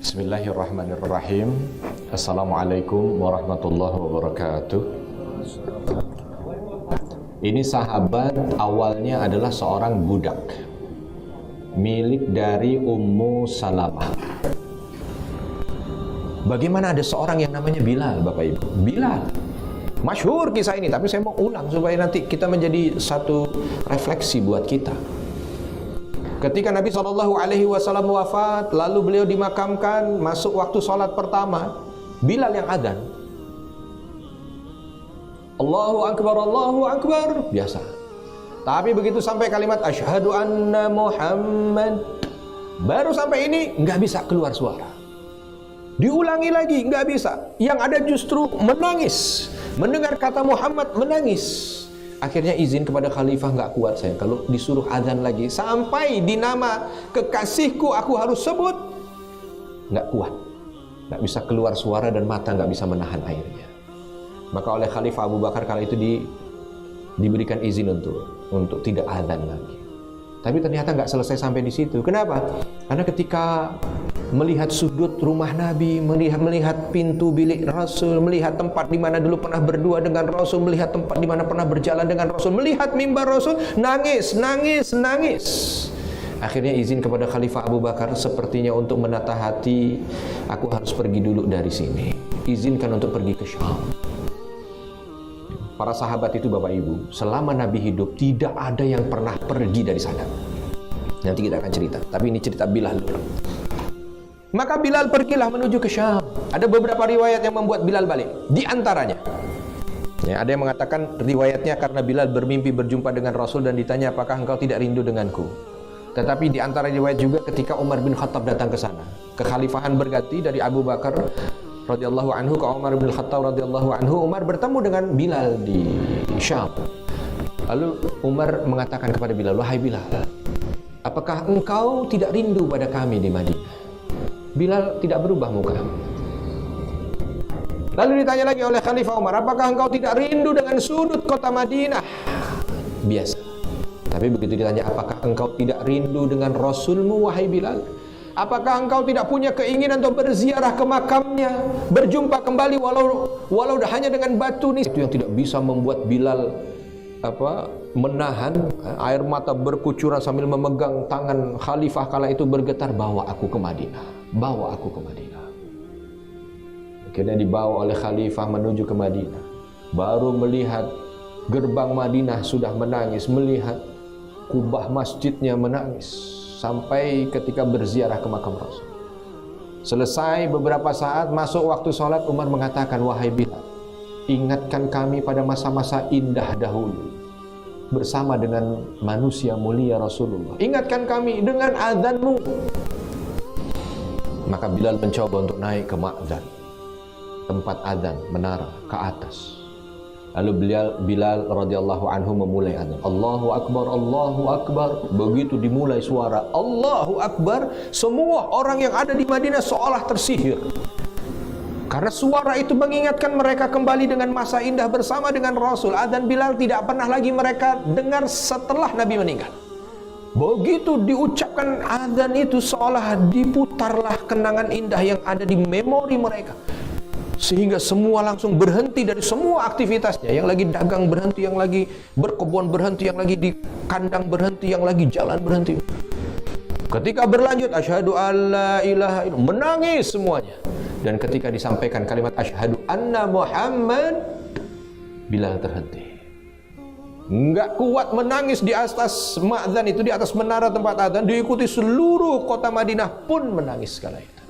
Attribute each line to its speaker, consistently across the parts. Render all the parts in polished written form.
Speaker 1: Bismillahirrahmanirrahim. Assalamualaikum warahmatullahi wabarakatuh. Ini sahabat awalnya adalah seorang budak milik dari Ummu Salamah. Bagaimana ada seorang yang namanya Bilal, Bapak Ibu? Bilal. Masyhur kisah ini, tapi saya mau ulang supaya nanti kita menjadi satu refleksi buat kita. Ketika Nabi SAW wafat, lalu beliau dimakamkan, masuk waktu sholat pertama, Bilal yang adzan. Allahu Akbar, biasa. Tapi begitu sampai kalimat asyhadu anna Muhammad, baru sampai ini nggak bisa keluar suara. Diulangi lagi, nggak bisa. Yang ada justru menangis. Mendengar kata Muhammad, menangis. Akhirnya izin kepada khalifah, nggak kuat saya kalau disuruh adzan lagi. Sampai di nama kekasihku aku harus sebut. Nggak kuat. Nggak bisa keluar suara dan mata nggak bisa menahan airnya. Maka oleh Khalifah Abu Bakar kala itu diberikan izin untuk tidak adzan lagi. Tapi ternyata nggak selesai sampai di situ. Kenapa? Karena ketika melihat sudut rumah Nabi, melihat pintu bilik Rasul, melihat tempat di mana dulu pernah berdua dengan Rasul, melihat tempat di mana pernah berjalan dengan Rasul, melihat mimbar Rasul, nangis. Akhirnya izin kepada Khalifah Abu Bakar, sepertinya untuk menata hati, aku harus pergi dulu dari sini. Izinkan untuk pergi ke Syam. Para sahabat itu Bapak Ibu, selama Nabi hidup tidak ada yang pernah pergi dari sana. Nanti kita akan cerita, tapi ini cerita Bilal dulu. Maka Bilal pergilah menuju ke Syam. Ada beberapa riwayat yang membuat Bilal balik. Di antaranya, ada yang mengatakan riwayatnya karena Bilal bermimpi berjumpa dengan Rasul dan ditanya, apakah engkau tidak rindu denganku? Tetapi di antara riwayat juga ketika Umar bin Khattab datang ke sana. Kekhalifahan berganti dari Abu Bakar radhiyallahu anhu ke Umar bin Khattab radhiyallahu anhu. Umar bertemu dengan Bilal di Syam. Lalu Umar mengatakan kepada Bilal, wahai Bilal, apakah engkau tidak rindu pada kami di Madinah? Bilal tidak berubah muka. Lalu ditanya lagi oleh Khalifah Umar, apakah engkau tidak rindu dengan sudut kota Madinah? Biasa. Tapi begitu ditanya, apakah engkau tidak rindu dengan Rasulmu, wahai Bilal? Apakah engkau tidak punya keinginan untuk berziarah ke makamnya, berjumpa kembali walau hanya dengan batu nih? Itu yang tidak bisa membuat Bilal menahan air mata berkucuran sambil memegang tangan khalifah kala itu bergetar, bawa aku ke Madinah, bawa aku ke Madinah. Akhirnya dibawa oleh khalifah menuju ke Madinah. Baru melihat gerbang Madinah sudah menangis, melihat kubah masjidnya menangis, sampai ketika berziarah ke makam Rasul. Selesai beberapa saat, masuk waktu sholat, Umar mengatakan, wahai Bilal, ingatkan kami pada masa-masa indah dahulu bersama dengan manusia mulia Rasulullah. Ingatkan kami dengan azanmu. Maka Bilal mencoba untuk naik ke ma'zan, tempat azan, menara, ke atas. Lalu Bilal radhiyallahu anhu memulai azan. Allahu Akbar, Allahu Akbar. Begitu dimulai suara Allahu Akbar, semua orang yang ada di Madinah seolah tersihir. Karena suara itu mengingatkan mereka kembali dengan masa indah bersama dengan Rasul. Adzan Bilal tidak pernah lagi mereka dengar setelah Nabi meninggal. Begitu diucapkan adzan itu, seolah diputarlah kenangan indah yang ada di memori mereka. Sehingga semua langsung berhenti dari semua aktivitasnya. Yang lagi dagang berhenti, yang lagi berkebun berhenti, yang lagi di kandang berhenti, yang lagi jalan berhenti. Ketika berlanjut asyhadu alla ilaha illallah, menangis semuanya. Dan ketika disampaikan kalimat asyhadu anna Muhammad, Bilal terhenti. Enggak kuat menangis di atas ma'zan itu, di atas menara tempat adzan, diikuti seluruh kota Madinah pun menangis kala itu.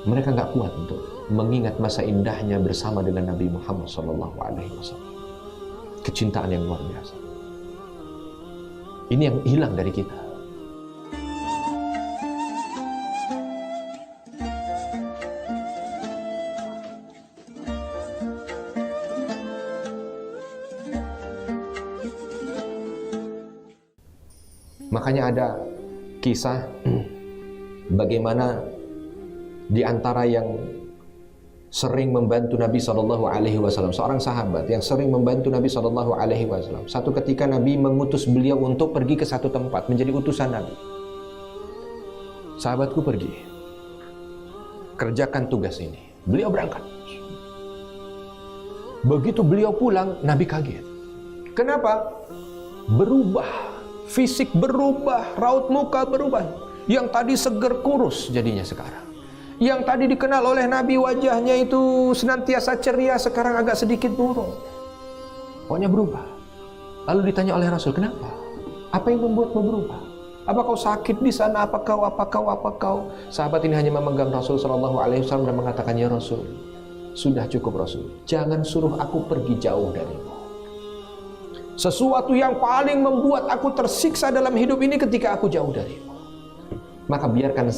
Speaker 1: Mereka enggak kuat untuk mengingat masa indahnya bersama dengan Nabi Muhammad SAW. Kecintaan yang luar biasa. Ini yang hilang dari kita. Makanya ada kisah bagaimana di antara yang sering membantu Nabi SAW, seorang sahabat yang sering membantu Nabi SAW. Satu ketika Nabi mengutus beliau untuk pergi ke satu tempat, menjadi utusan Nabi. Sahabatku pergi. kerjakan tugas ini. Beliau berangkat. Begitu beliau pulang, Nabi kaget. Kenapa? Berubah, fisik berubah, raut muka berubah. Yang tadi seger kurus jadinya sekarang. Yang tadi dikenal oleh Nabi wajahnya itu senantiasa ceria, sekarang agak sedikit murung. Pokoknya berubah. Lalu ditanya oleh Rasul, kenapa? Apa yang membuatmu berubah? Apa kau sakit di sana? Apa kau? Sahabat ini hanya memegang Rasul Shallallahu Alaihi Wasallam dan mengatakan, ya Rasul, sudah cukup Rasul. Jangan suruh aku pergi jauh darimu. Sesuatu yang paling membuat aku tersiksa dalam hidup ini ketika aku jauh darimu. Maka biarkan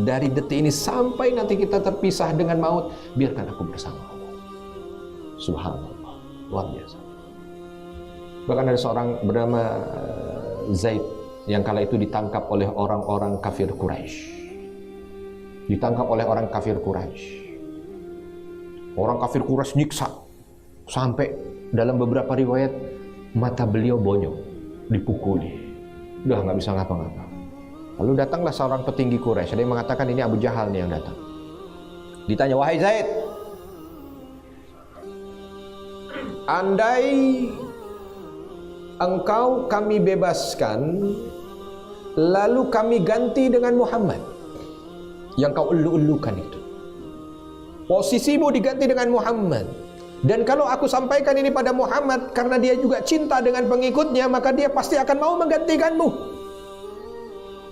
Speaker 1: dari detik ini sampai nanti kita terpisah dengan maut, biarkan aku bersamamu. Subhanallah, luar biasa. Bahkan ada seorang bernama Zaid yang kala itu ditangkap oleh orang-orang kafir Quraisy. Ditangkap oleh orang kafir Quraisy. Orang kafir Quraisy nyiksa sampai dalam beberapa riwayat mata beliau bonyok, dipukuli, udah nggak bisa ngapa-ngapa. Lalu datanglah seorang petinggi Quraisy. Ada yang mengatakan ini Abu Jahal nih yang datang. Ditanya, wahai Zaid, andai engkau kami bebaskan, lalu kami ganti dengan Muhammad yang kau elu-elukan itu, posisimu diganti dengan Muhammad, dan kalau aku sampaikan ini pada Muhammad karena dia juga cinta dengan pengikutnya, maka dia pasti akan mau menggantikanmu.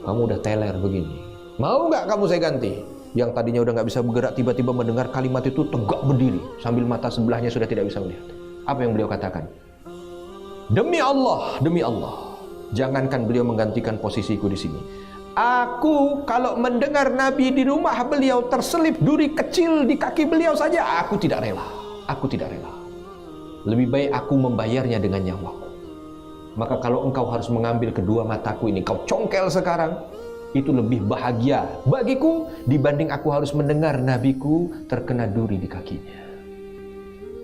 Speaker 1: Kamu udah teler begini, mau nggak kamu saya ganti? Yang tadinya udah nggak bisa bergerak, tiba-tiba mendengar kalimat itu tegak berdiri sambil mata sebelahnya sudah tidak bisa melihat. Apa yang beliau katakan? Demi Allah, jangankan beliau menggantikan posisiku di sini. Aku kalau mendengar Nabi di rumah beliau terselip duri kecil di kaki beliau saja, aku tidak rela. Lebih baik aku membayarnya dengan nyawaku. Maka kalau engkau harus mengambil kedua mataku ini, kau congkel sekarang, itu lebih bahagia bagiku dibanding aku harus mendengar nabiku terkena duri di kakinya.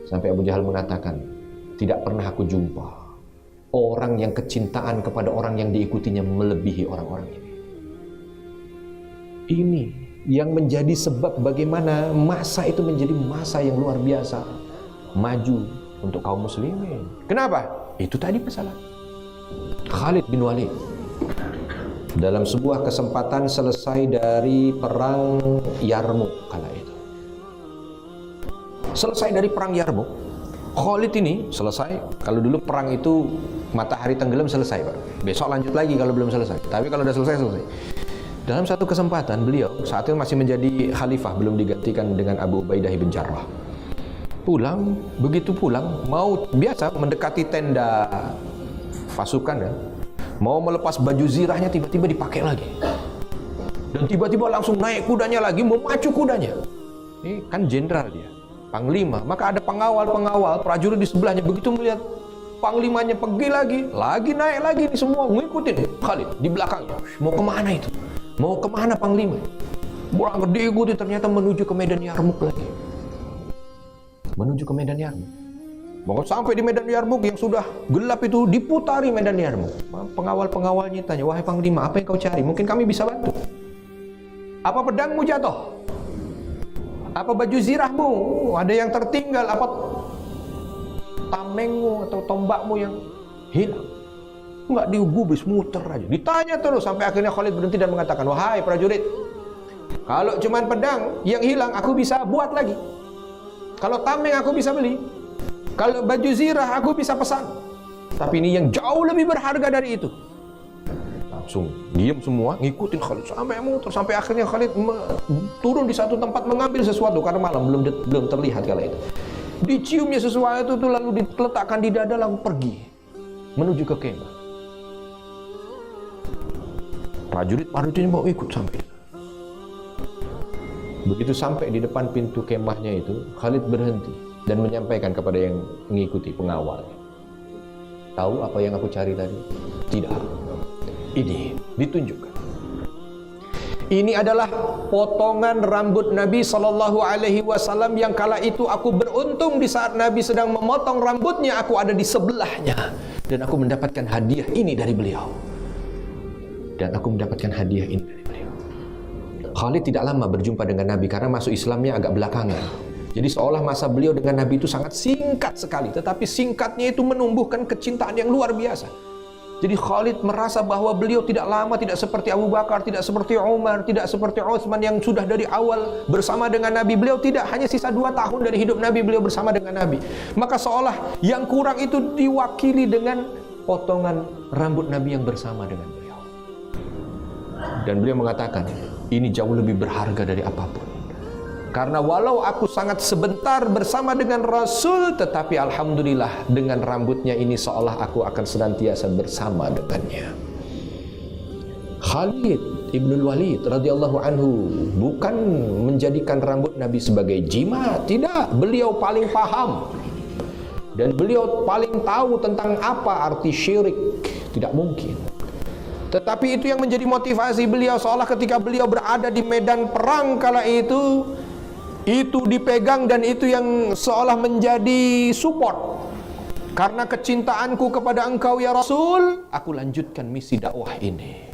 Speaker 1: Sampai Abu Jahal mengatakan, tidak pernah aku jumpa orang yang kecintaan kepada orang yang diikutinya melebihi orang-orang ini. Ini yang menjadi sebab bagaimana masa itu menjadi masa yang luar biasa maju untuk kaum muslimin. Kenapa? Itu tadi masalah. Khalid bin Walid dalam sebuah kesempatan selesai dari perang Yarmuk kala itu. Selesai dari perang Yarmuk, Khalid ini selesai. Kalau dulu perang itu matahari tenggelam selesai, Pak. Besok lanjut lagi kalau belum selesai. Tapi kalau sudah selesai. Dalam satu kesempatan beliau saat itu masih menjadi khalifah, belum digantikan dengan Abu Ubaidah bin Jarrah. Pulang, begitu pulang mau biasa mendekati tenda pasukan ya, mau melepas baju zirahnya, tiba-tiba dipakai lagi, dan tiba-tiba langsung naik kudanya lagi, memacu kudanya. Ini kan jenderal dia, panglima, maka ada pengawal prajurit di sebelahnya. Begitu melihat panglimanya pergi lagi naik lagi, ini semua ngikutin Khalid di belakangnya. Mau kemana itu? Mau kemana panglima? Kurang diikuti, ternyata menuju ke Medan Yarmuk lagi. Menuju ke Medan Yarmuk. Mau sampai di Medan Yarmuk yang sudah gelap itu, diputari Medan Yarmuk. Pengawal-pengawalnya tanya, wahai panglima, apa yang kau cari? Mungkin kami bisa bantu. Apa pedangmu jatuh? Apa baju zirahmu ada yang tertinggal? Apa tamengmu atau tombakmu yang hilang? Enggak, digubris, muter aja. Ditanya terus sampai akhirnya Khalid berhenti dan mengatakan, wahai prajurit, kalau cuman pedang yang hilang aku bisa buat lagi. Kalau tameng aku bisa beli. Kalau baju zirah aku bisa pesan. Tapi ini yang jauh lebih berharga dari itu. Langsung diam semua, ngikutin Khalid sampai muter, sampai akhirnya Khalid turun di satu tempat mengambil sesuatu karena malam belum terlihat kala itu. Diciumnya sesuatu itu lalu diletakkan di dada, lalu pergi menuju ke kemah. Prajurit ini mau ikut sampai. Begitu sampai di depan pintu kemahnya itu, Khalid berhenti dan menyampaikan kepada yang mengikuti pengawalnya, tahu apa yang aku cari tadi? Tidak. Ini ditunjukkan. Ini adalah potongan rambut Nabi Sallallahu Alaihi Wasallam yang kala itu aku beruntung di saat Nabi sedang memotong rambutnya, aku ada di sebelahnya dan aku mendapatkan hadiah ini dari beliau. Khalid tidak lama berjumpa dengan Nabi karena masuk Islamnya agak belakangan. Jadi seolah masa beliau dengan Nabi itu sangat singkat sekali, tetapi singkatnya itu menumbuhkan kecintaan yang luar biasa. Jadi Khalid merasa bahwa beliau tidak lama, tidak seperti Abu Bakar, tidak seperti Umar, tidak seperti Utsman yang sudah dari awal bersama dengan Nabi. Beliau tidak, hanya sisa 2 tahun dari hidup Nabi beliau bersama dengan Nabi. Maka seolah yang kurang itu diwakili dengan potongan rambut Nabi yang bersama dengan beliau. Dan beliau mengatakan, ini jauh lebih berharga dari apapun. Karena walau aku sangat sebentar bersama dengan Rasul, tetapi alhamdulillah dengan rambutnya ini seolah aku akan senantiasa bersama dengannya. Khalid Ibnul Walid radhiyallahu anhu bukan menjadikan rambut Nabi sebagai jimat, tidak. Beliau paling paham dan beliau paling tahu tentang apa arti syirik. Tidak mungkin. Tetapi itu yang menjadi motivasi beliau, seolah ketika beliau berada di medan perang kala itu dipegang dan itu yang seolah menjadi support. Karena kecintaanku kepada engkau ya Rasul, aku lanjutkan misi dakwah ini.